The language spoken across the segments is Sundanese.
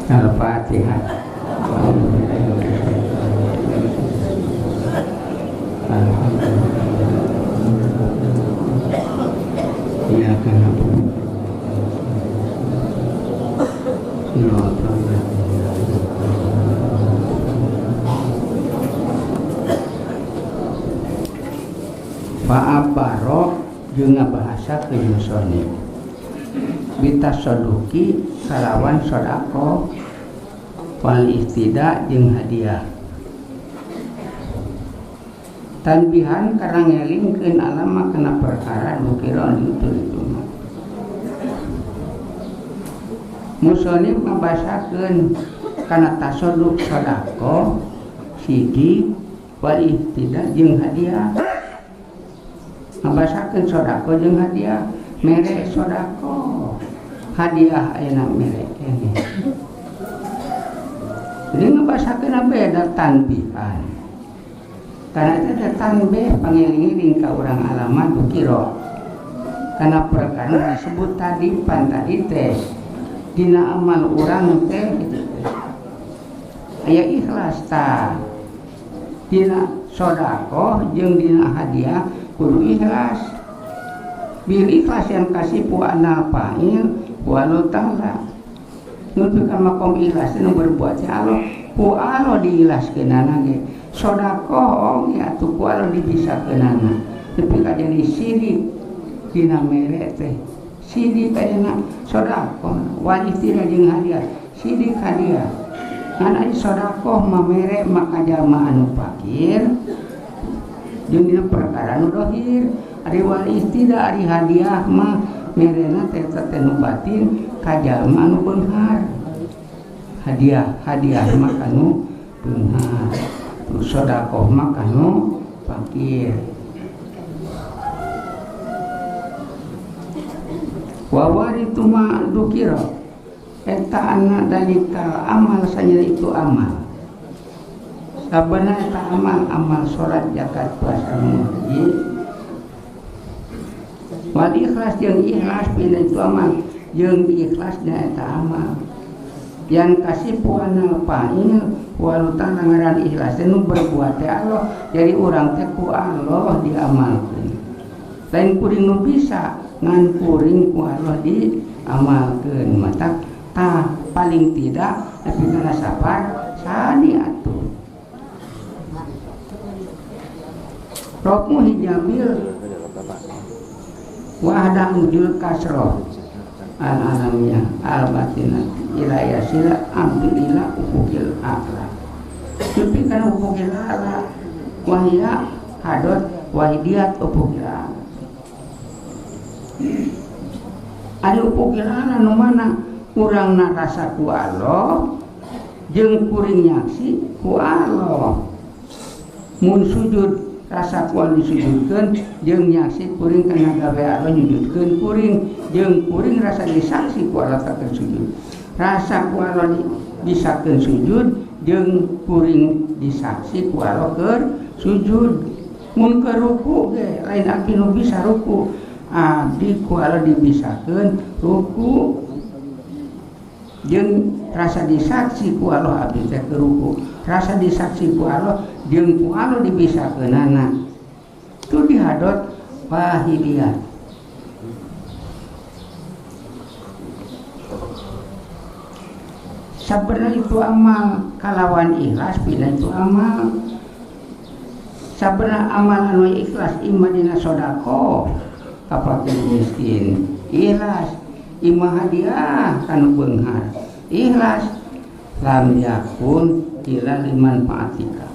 Al-Fatihah. Iya kan apa? Fa'abaro jeung ngabahasa ke musonif bitasoduki kalawan sodako wal istida jeung hadiah tanbihan karena ngelingkeun alama kana perkara nu kira itu musonif ngabasakeun kana tasoduk sodako sidi wal istida jeung hadiah ngabasakeun sodako jeung hadiah mere sodako hadiah ayeuna mere kene jadi ngabasakeun beda tanbihan karena itu ada tanbih pangiling-iling ka urang alamat dukiro karena perkara disebut tadi pan tadi teh dina amal urang teh aya ikhlas ta dina sodako jeung dina hadiah kudu ikhlas bil ikhlas yang kasih pu'ana fa'il walau ta'ala nutup ka makom ikhlas nu berbuat ya Allah pu'alo diikhlaskeunana ge sodako ge atuh pu'alo dibisakeunana tapi ka jadi sidik dina mere teh sidik ayeuna sodako wal istira jeung hadiah sidik hadiah kan aya sodako mamere maka jalma anu fakir jeung dina perkara nu dohir ari wal istida ari hadiah mah merena teh nu batin ka jalma anu beunghar hadiah mah kanu beunghar sedekah mah kanu fakir wa waritu ma dukira eta anna dalika amal sanya itu amal sabana eta amal salat zakat puasa haji wal ikhlas jeung ikhlas pina itu amal jeung ikhlasna eta amal yang kasih puana fa'il walau tanangaran ikhlas nu berbuat teh Allah jadi urang teh ku Allah diamalkeun lain kuring nu bisa ngan kuring ku Allah diamalkeun mata tah paling tidak tapi kana sabar sani atuh rokmu hijabil wahda ujul kasroh al-alamiyah al-batinah ila yasila ambilila ukukil akhlak tapi karena ukukil akhlak wahya hadot wahidiyat ukukil akhlak ada ukukil akhlak nu mana kurang rasa ku Allah jeung kuring nyaksi ku Allah mun sujud rasa kual disujudkeun jeung nyaksi kuring kana gawe Allah nyujudkeun kuring jeung kuring rasa disaksi ku Allah keur sujud rasa ku Allah bisakeun sujud jeung kuring disaksi ku Allah keur sujud mun keur ruku ge lain abdi nu bisa ruku abdi ku Allah dibisakeun ruku jeung rasa disaksi ku Allah abdi teh keur ruku rasa disaksi ku Allah jeung ku Allah dibisakeunana tu dihadot wahidiyah sabenerna itu amal kalawan ikhlas pina itu amal sabenerna amal anu ikhlas imma dina sodako ka fakir miskin ikhlas imma hadiah kanu beunghar ikhlas lam yakun ila liman fa'atika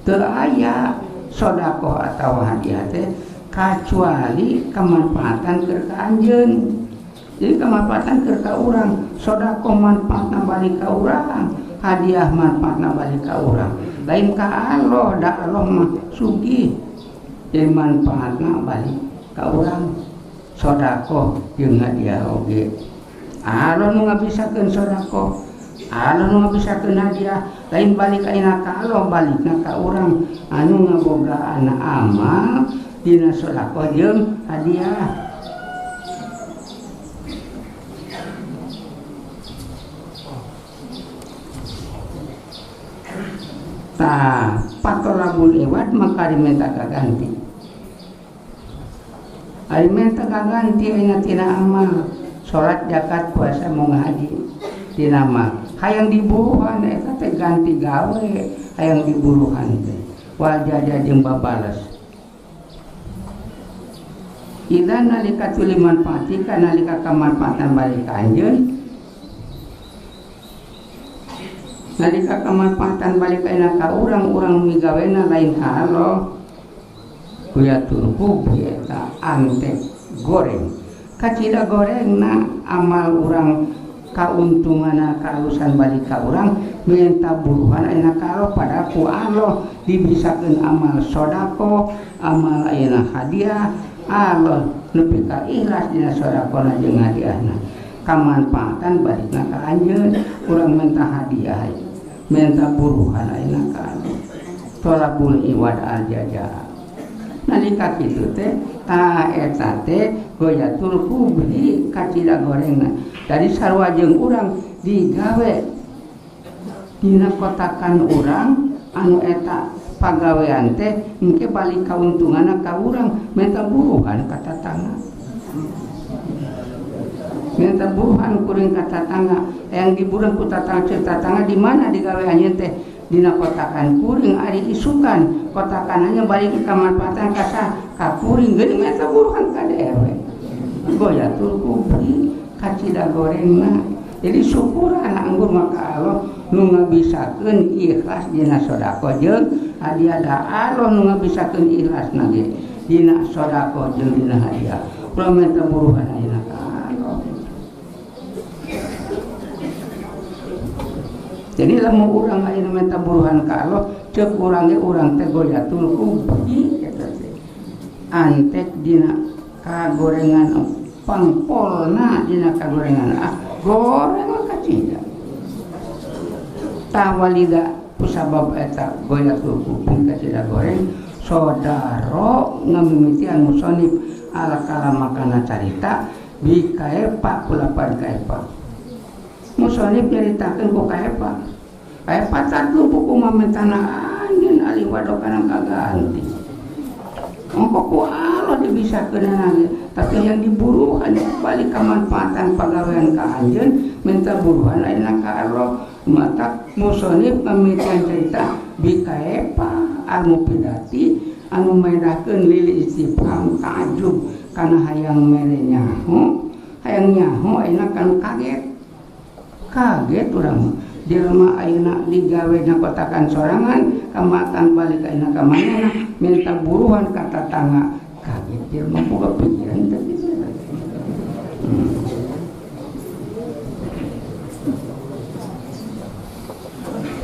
teu aya sodako atawa hadiah teh kecuali kemanfaatan keur ka anjeun jadi kemanfaatan keur ka urang sodako manfaatna balik ka urang hadiah manfaatna balik ka urang lain ka Allah da Allah mah sugih jadi manfaatna balik ka urang sodako jeung hadiah oge Allah nu ngabisakeun sodako Allah nu ngabisakeun hadiah lain balik ayeuna ka Allah balikna ka urang anu ngabogaan amal dina sodako jeung hadiah atolabul iwad maka dimenta gaganti. Ari menta gaganti ayeuna tina amal salat zakat puasa mau ngaji tina amal. Hayang diburuhan eta teh ganti gawe hayang diburuhan teh. Wal jaja jeung babales. Ida nalika tuli manfaati kana nalika kamanfaatan balik ka anjeun. Nalika kamanfaatan balik ka urang migawena lain halo kuyatur kubi eta antek goreng kacida gorengna amal urang kauntungan kausan balik ka urang minta buruhan ayeuna kalo pada ku Allah dibisakeun amal sodako amal ayeuna hadiah Allah nepi ka ikhlas dina sodakona jeung hadiahna kamanfaatan balikna ka anjeun urang minta hadiah minta buruhan ayeuna ka Allah tolabul iwad al jaza nalika kitu teh ta eta teh goyatul kubri kacida gorengna dari sarua jeung urang digawe dina kotakan urang anu eta pagawean teh engke balik kauntunganna ka urang minta buruhan ka tatangga minta buruhan kuring ka tatangga yang diburuhan ku tatangga di mana digawe anjeun teh dina kotakan kuring ari isukan kotakannya balik ke kamanfaatan ka kuring geuning eta buruhan ka dewe goyatul kubri kacida gorengna jadi syukuran anggur maka Allah nu ngabisakeun ikhlas dina sedekah jeung hadiah da Allah nu ngabisakeun ikhlasna ge dina sedekah jeung dina hadiah ulah minta buruhan ayeuna ka Allah. Jadi lamun urang ayeuna minta buruhan ka Allah ceuk urang ge urang teh goyatul kubri eta teh antek dina kagorengan pangpolna dina kagorengan goreng kacida tawalida kusabab eta goyatul kubri kacida goreng sodaro ngamimitian musonif ala kalamakana carita bikaepa kulapan kaepa musonif nyaritakeun ku kaepa kaepa tatu buku mamentana anjeun ali wadokana kaganti engko ku Allah dibisakeun lagi tapi yang diburuhan balik kamanfaatan pagawean ka anjeun minta buruhan ayeuna ka Allah mata musonif pamitian cerita bikaepa anu pidati anu medahkeun lili istifham ta'ajub kana hayang mere nyaho hayang nyaho ayeuna kan kaget urang jelema ayeuna digawe na kotakan sorangan kamatan balik ayeuna ka manehna minta buruhan ka tatangga kaget jelema boga pikiran teh kitu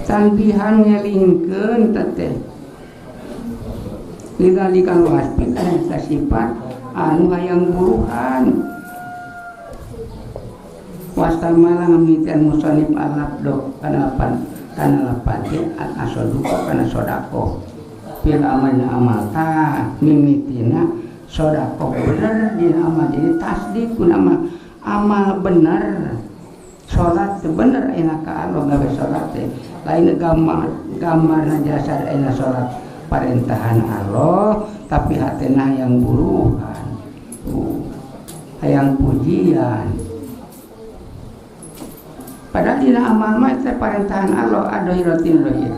tanbihan ngelingkeun teteh lidalikan waspi kana sifat anu hayang buruhan wastamala ngamitian musonif al-labdo kana lapan al-asoduko kana sodako fil amalna amal ta mimitina sodako bener dina amal jadi tasdik kun amal bener salat bener ayeuna ka Allah gawe salat teh lain gambarna jasad ayeuna salat perintahan Allah tapi hatena yang buruhan hayang pujian padahal dina amal mah teh perintahan Allah adohiratin dohir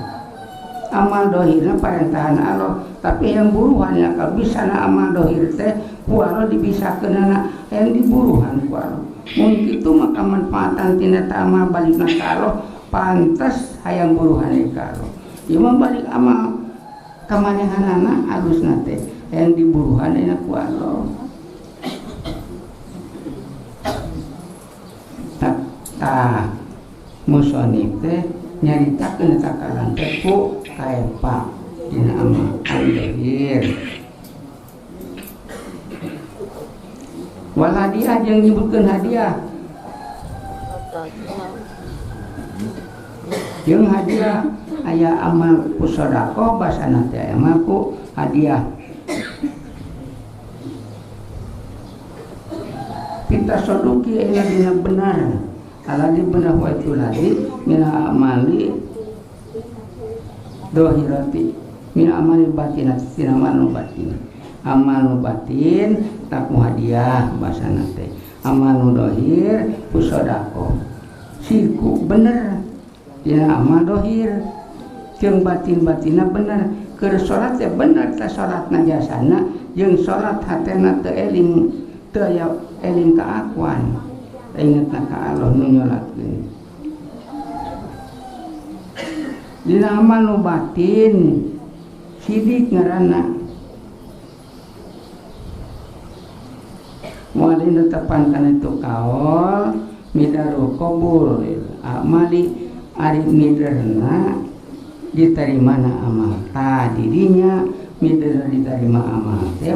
amal dohirna perintahan Allah tapi yang buruhannya kalau bisa na amal dohir teh ku Allah dibisakeunana yang diburuhan ku Allah mun kitu maka manfaatan tina amal balikna ka Allah pantes hayang buruhan ka Allah ieu mah balik amal kamanehanana alusna teh yang diburuhan dina ku Allah ta musonif teh nyaritakeun takalan teh ku kaepa dina amal al-dohir wal hadiah jeung nyebutkeun hadiah jeung hadiah aya amal ku sedekah basana teh amal ku hadiah kita soduki aya dina benar aladi benar wa itu lagi mina amali dohirati min amali batin tina amal nu batin. Amal nu batin tak mu hadiah basana teh. Amal nu dohir ku sedekah. Siku bener tina amal dohir. Jeung batin-batina bener. Keur salat teh bener teh salatna jasana jeung salat hatena teu eling teu aya eling ka akuan. Ingetna ka Allah nu nyolatkeun. Dina amal nu batin sidik ngaranna. Moal netepan kana itu kaol midaru qabul amali ari miderna diterimana amal didinya mider diterima amal teh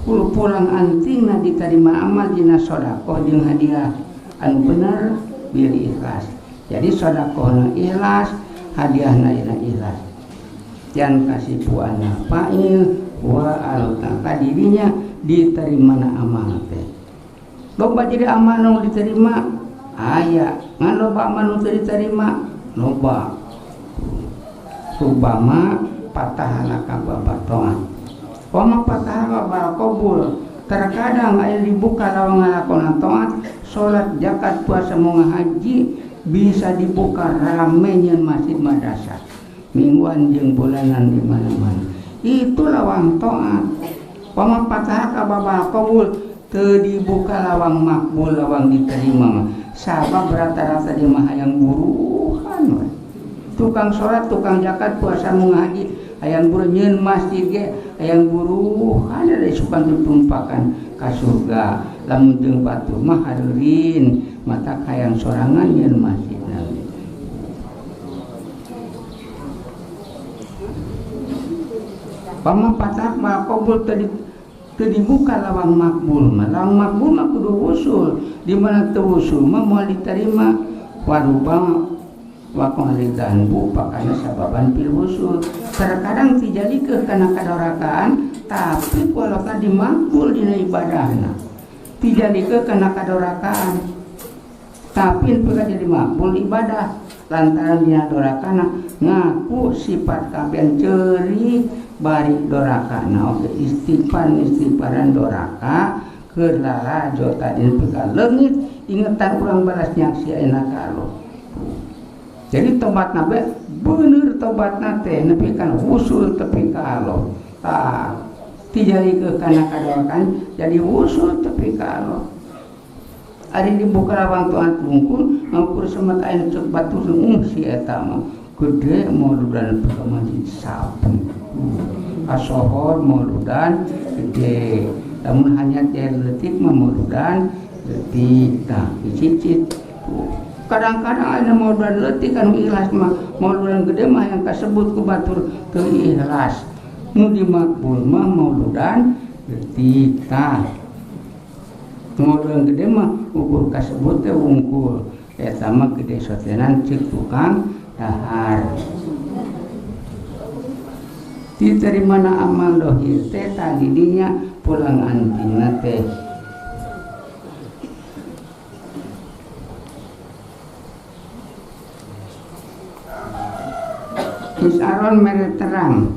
pulang antingna diterima amal dina sedekah jeung hadiah anu bener bil ikhlas. Jadi sedekahna ikhlas, hadiahna ikhlas. Jan kasih puana fa'il wa al-ta dirinya diterimana amal teh. Loba jadi amal nu diterima aya, ngan loba amal nu teu diterima loba. Subama patahana ka babatoan. Wama patahana bal qabul. Terkadang aya dibuka lawan ngalakonan taat, salat, zakat, puasa, moga haji bisa dibuka rame nyeun masjid madrasah. Mingguan jeung bulanan di mana-mana. Itu lawang taat. Wama patahana ka babal qabul teu dibuka lawang makbul, lawang diterima. Sabab rata-rata di mah hayang buruhan we. Tukang sholat, tukang zakat, puasa, mengaji, hayang buru nyeun masjid ge, hayang buru ada sukan ditumpakan ka surga. Lamun jeung batur mah hareureun, mata hayang sorangan nyeun masjid nabi. Pamapatak mah qabul teu dibuka lawang makbul mah. Lawang makbul mah kudu usul. Di mana teu usul mah moal diterima warubang wakohalidan bu pakana sababan pil usul. Terkadang tijalikeun kana kadorakaan tapi kualokan dimakbul dina ibadahna. Tijalikeun kana kadorakaan tapi pika jadi makbul ibadah lantaran dina dorakana ngaku sifat kabean ceuri bari dorakana oke istighfaran doraka keur lalajo tadi pika leungit ingetan urang balas nyaksi ayeuna ka Allah. Jadi tobat nabe bener tobat nate nepi kan usul tepi ka Allah. Tah tijalikeun kana kadorakan jadi usul tepi ka Allah. Ari dibuka lawang tuan tungkul ngukur semet aya cek batur si eta mah gede mauludan ka masjid sapi. Asohor mauludan gede. Namun hanya leutik mah mauludan leutik tah cicit. Kadang-kadang ada mauludan leutik kan ikhlas mah mauludan gede mah yang kasebut ku batur teu ikhlas. Nu dimakbul mah mauludan leutik tah. Mauludan gede mah ukur kasebut teh wungkul. Eta mah gede sotenan cek tukang dahar. Diterimana amal dohir teh tadinya pulang antingna teh. Isaron mere terang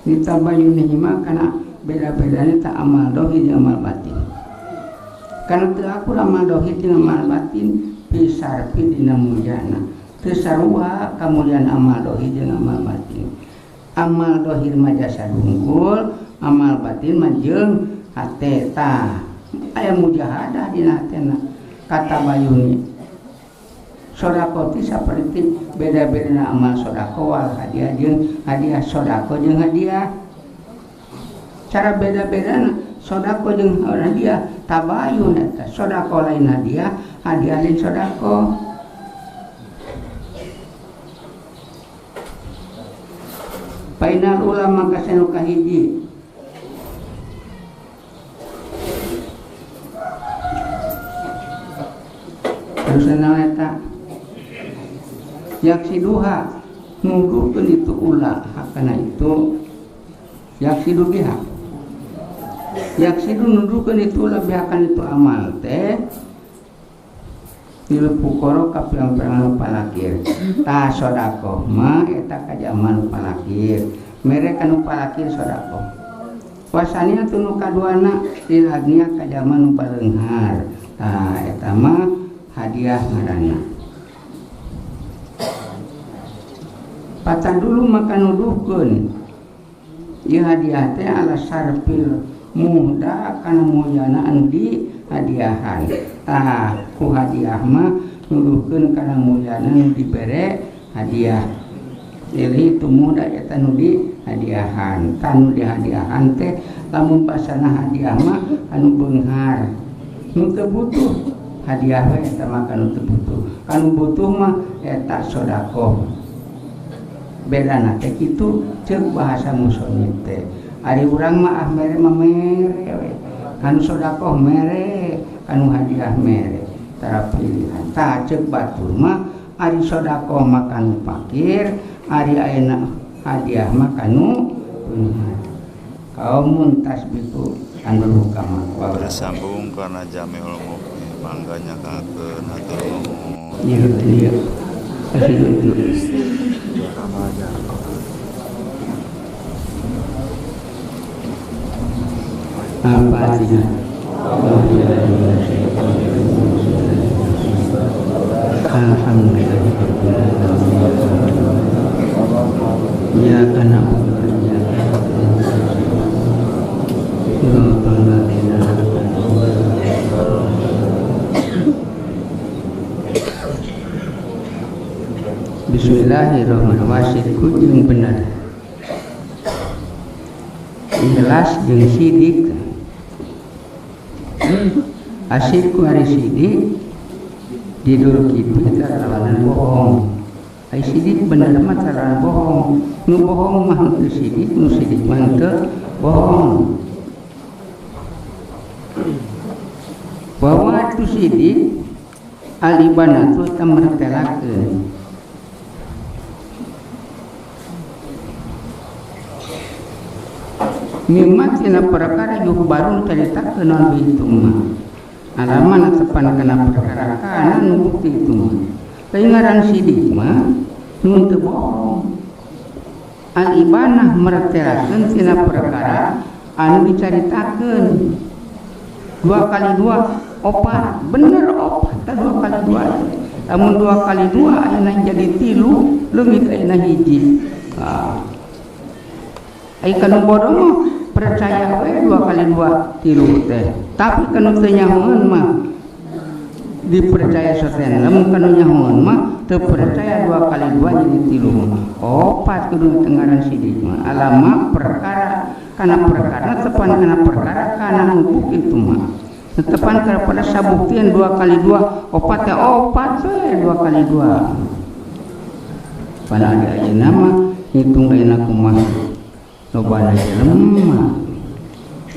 ditabayun mah kana beda-bedanya tak amal dohir jeung amal batin. Kana teu akur amal dohir jeung amal batin pisarpi dina mujana. Teu sarua kamulian amal dohir jeung amal batin. Amal dohir mah jasa dungkul, amal batin mah jeung hate tah. Aya mujahadah dina hatena. Kata bayuni sedekah teh saperti beda-bedana amal sedekah wal hadiah jeung hadiah sedekah jeung hadiah. Cara beda-bedana sedekah jeung hadiah tabayun eta. Sedekah lain hadiah, hadiah lain sedekah. Painal ulama kasenu kahiji. Terus eta yaksiduha nuduhkeun itu ulah hakana itu yaksidu biha. Yaksidu nuduhkeun itu ulah bihakan itu amal teh lil fuqara ka pirang-pirang palakir tah sedekah mah eta ka jalma nu palakir mere ka nu palakir sedekah wasania tunu kaduana lil agnia ka jalma nu paleunghar tah eta mah hadiah ngaranna patan dulu maka nuduhkeun ieu hadiah teh ala sarfil muda kana mulyana anu di hadiahan tah ku hadiah mah nuduhkeun kana mulyana nu dibere hadiah jadi itu muda eta nu di hadiahan tanu di hadiahan teh lamun pasana hadiah mah anu beunghar nu teu butuh hadiah we eta mah kanu teu butuh kanu butuh mah eta sedekah bedana teh kitu ceuk bahasa musonit teh ari urang mah mere mah mere we kanu sedekah mere kanu hadiah mere tara pilihan tah ceuk batur mah ari sedekah mah kanu fakir ari ayeuna hadiah mah kanu beunghar kaum tasbihu anu kama bersambung karena Jamiul Mukmin mangga nyakakeun hatur nuhun iya kasih dulu apa sih alhamdulillah ya kana Bismillahirrahmanirrahim jeung bener ikhlas jeung sidik asyik ku ari sidik didul kitu taralan bohong ai sidik bener mah taralan bohong nu bohong mah nu sidik nu sidik mah teu bohong bahwa tu sidik alibana tu tamertelakeun mimma tina perkara yuh baru caritakeun naon itu mah alaman tepan kana perkara kana nu bukti itu mah lain ngaran sidik mah nu teu bohong al ibanah mertelakeun tina perkara anu dicaritakeun 2 kali 2 4 bener 4 tah 2 kali 2 lamun 2 kali 2 ayeuna jadi 3 leungit ayeuna hiji ai kana bodoh mah percaya we 2 kali 2 3 teh tapi kana teu nyahoeun mah dipercaya soten lamun kana nyahoeun mah teu percaya 2 kali 2 jadi 3 4 kudu tengaran sidik mah alama perkara kana perkara tepan kana perkara kana nu itu mah tepan kepada sabuktian 2 kali 2 4 teh 4 we 2 kali 2 pada ayeuna mah hitung ayeuna kumaha loba jelema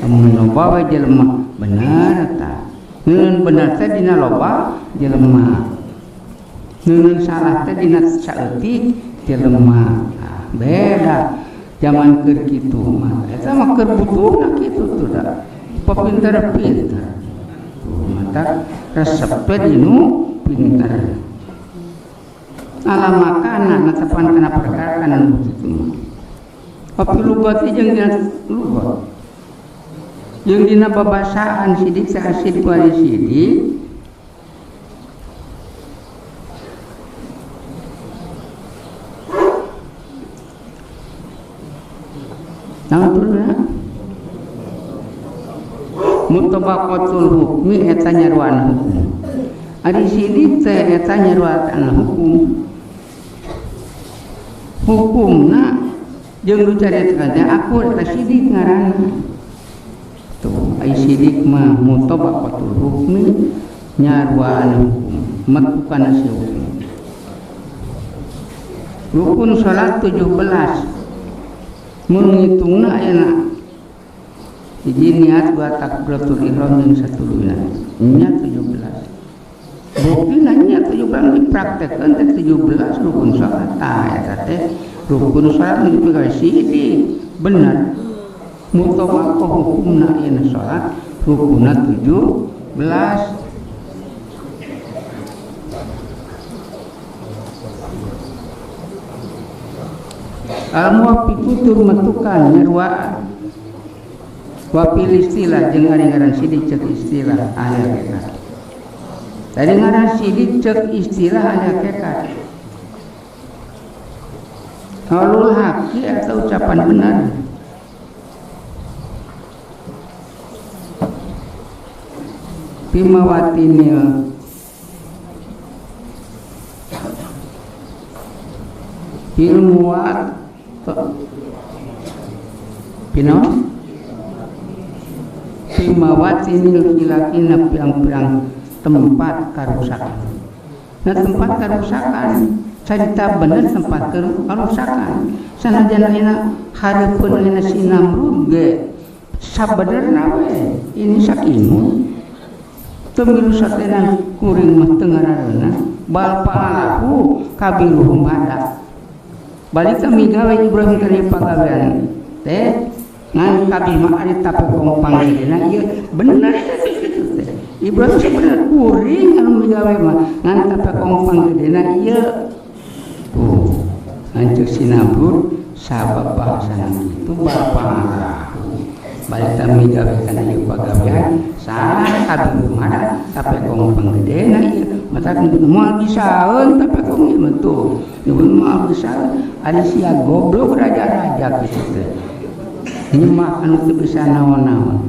amun loba we jelema bener ta neun bener teh dina loba jelema neun salah teh dina saeutik jelema beda zaman keur kitu mah eta mah keur butuhna kitu tuh da papinter-pinter mata resep teh dinu pinter alamakana tepan kana perkara kana kitu tapi lugati jeung dina lugat jeung dina babasaan sidik saasid ku ari sidik naon mutabaqatul hukmi eta nyaruan hukum ari sidik teh eta nyaruan hukum hukumna jeung nu caritakeun aku eta sidik ngaranna tuh ai sidik mah mutabaqatul hukmi nyaruan hukum metukana si hukum rukun salat 17 mun ngitungna ayeuna hiji niat 2 takbiratul ihram jeung satuluyna niat 17 buktina niat 17 dipraktekkeun teh 17 rukun salat tah eta teh rukun salat nu dipegawai sidik bener mutabaqah hukumna ayeuna salat rukunna 17 Al-muwafiqu tur metukan nyarwaan wa fil istilah jeung ari ngaran sidik ceuk istilah ahli hakikat. Tadi ngaran sidik ceuk istilah ahli hakikat. Qaulul haqi atau ucapan benar. Bimawatinil ilmuat pino bimawatinil hilakina pirang-pirang tempat karusakan. Nah tempat karusakan carita bener tempat karusakan sanajan ayeuna hareupeun ayeuna si Namrud ge sabenerna we ini sakimu teu milu satenan kuring mah teu ngarareuna bal paalahu kabiruhum hada balik kami gawe Ibrahim kali pagawean teh ngan kabih mah ari tapekong panggilna ieu bener teh Ibrahim sebenarnya kuring anu migawe mah ngan tapekong panggilna ieu tuh hancur si Namrud sabab bahasana itu bapak balik kami gawe kana ieu pagawean salah kabeh ada tapekong panggilna ieu mata kudu moal bisaeun tapekong ieu mah tuh nyuhun moal bisaeun ari sia goblok raja-raja kitu teh ini mah anu teu bisa naon-naon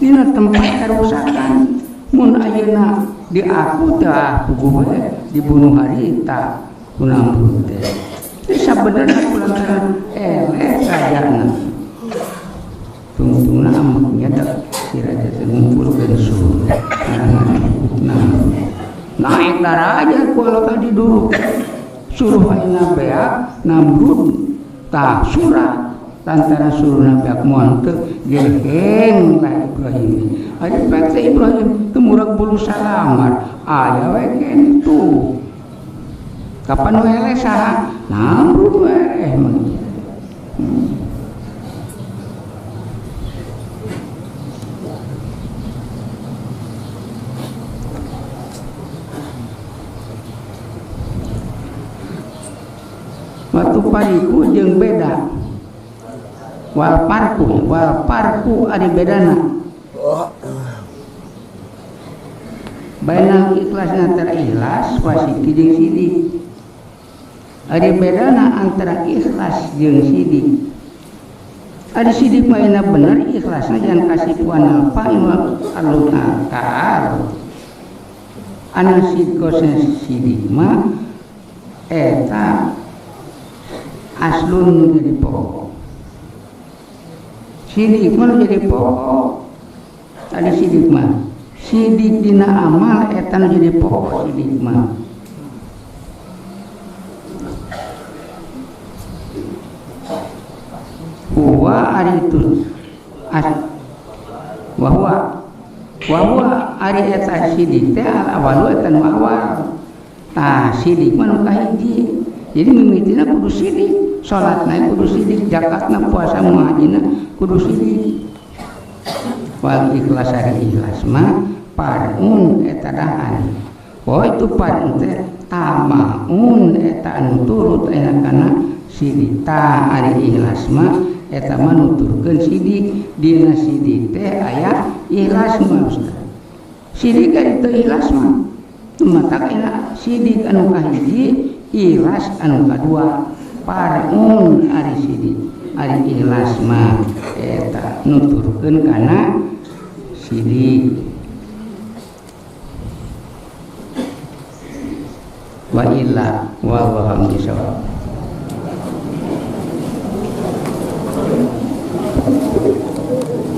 dina tempat karusakan mun ayeuna di aku teh puguh we dibunuh harita ku Namrud teh sabenerna kulantaran eleh rajana tungtungna amaknya da si raja teh ngumpulkeun suruh naik daraja ku tadi dulu suruh ayeuna beak Namrud tah surat lantaran suruh nabiak moal teu geheng lah Ibrahim ari pek Ibrahim teu murag bulu salamat aya we kitu kapan we eleh saha Namrud we waktu pariku jeung beda wal parku ari bedana baina ikhlas antara ikhlas wasiti jeung sidik ari bedana antara ikhlas jeung sidik ari sidik mah bener ikhlasna jangan kasih tuan alfa alun akar anu sidkosna sidik mah eta aslun jadi pokok sidik mah jadi pokok tadi sidik mah sidik dina amal eta jadi pokok sidik mah huwa ari itu wahwa ari eta sidik teh awalu eta nu awal tah sidik mah nu kahiji jadi mimitina kudu sidik salatna kudu sidik zakatna puasa muhajina kudu sidik wal ikhlas ari ikhlas mah parun eta dahan oh itu parun teh tamaun eta anu turut aya kana sidik ta ari ikhlas mah eta mah nuturkeun sidik dina sidik teh aya ikhlas mah sidik ari teu ikhlas mah mata kana sidik anu kahiji ikhlas anu kadua parun ari sidik ari ikhlas mah eta nuturkeun kana sidik wa illa wallahu a'lam bishawab.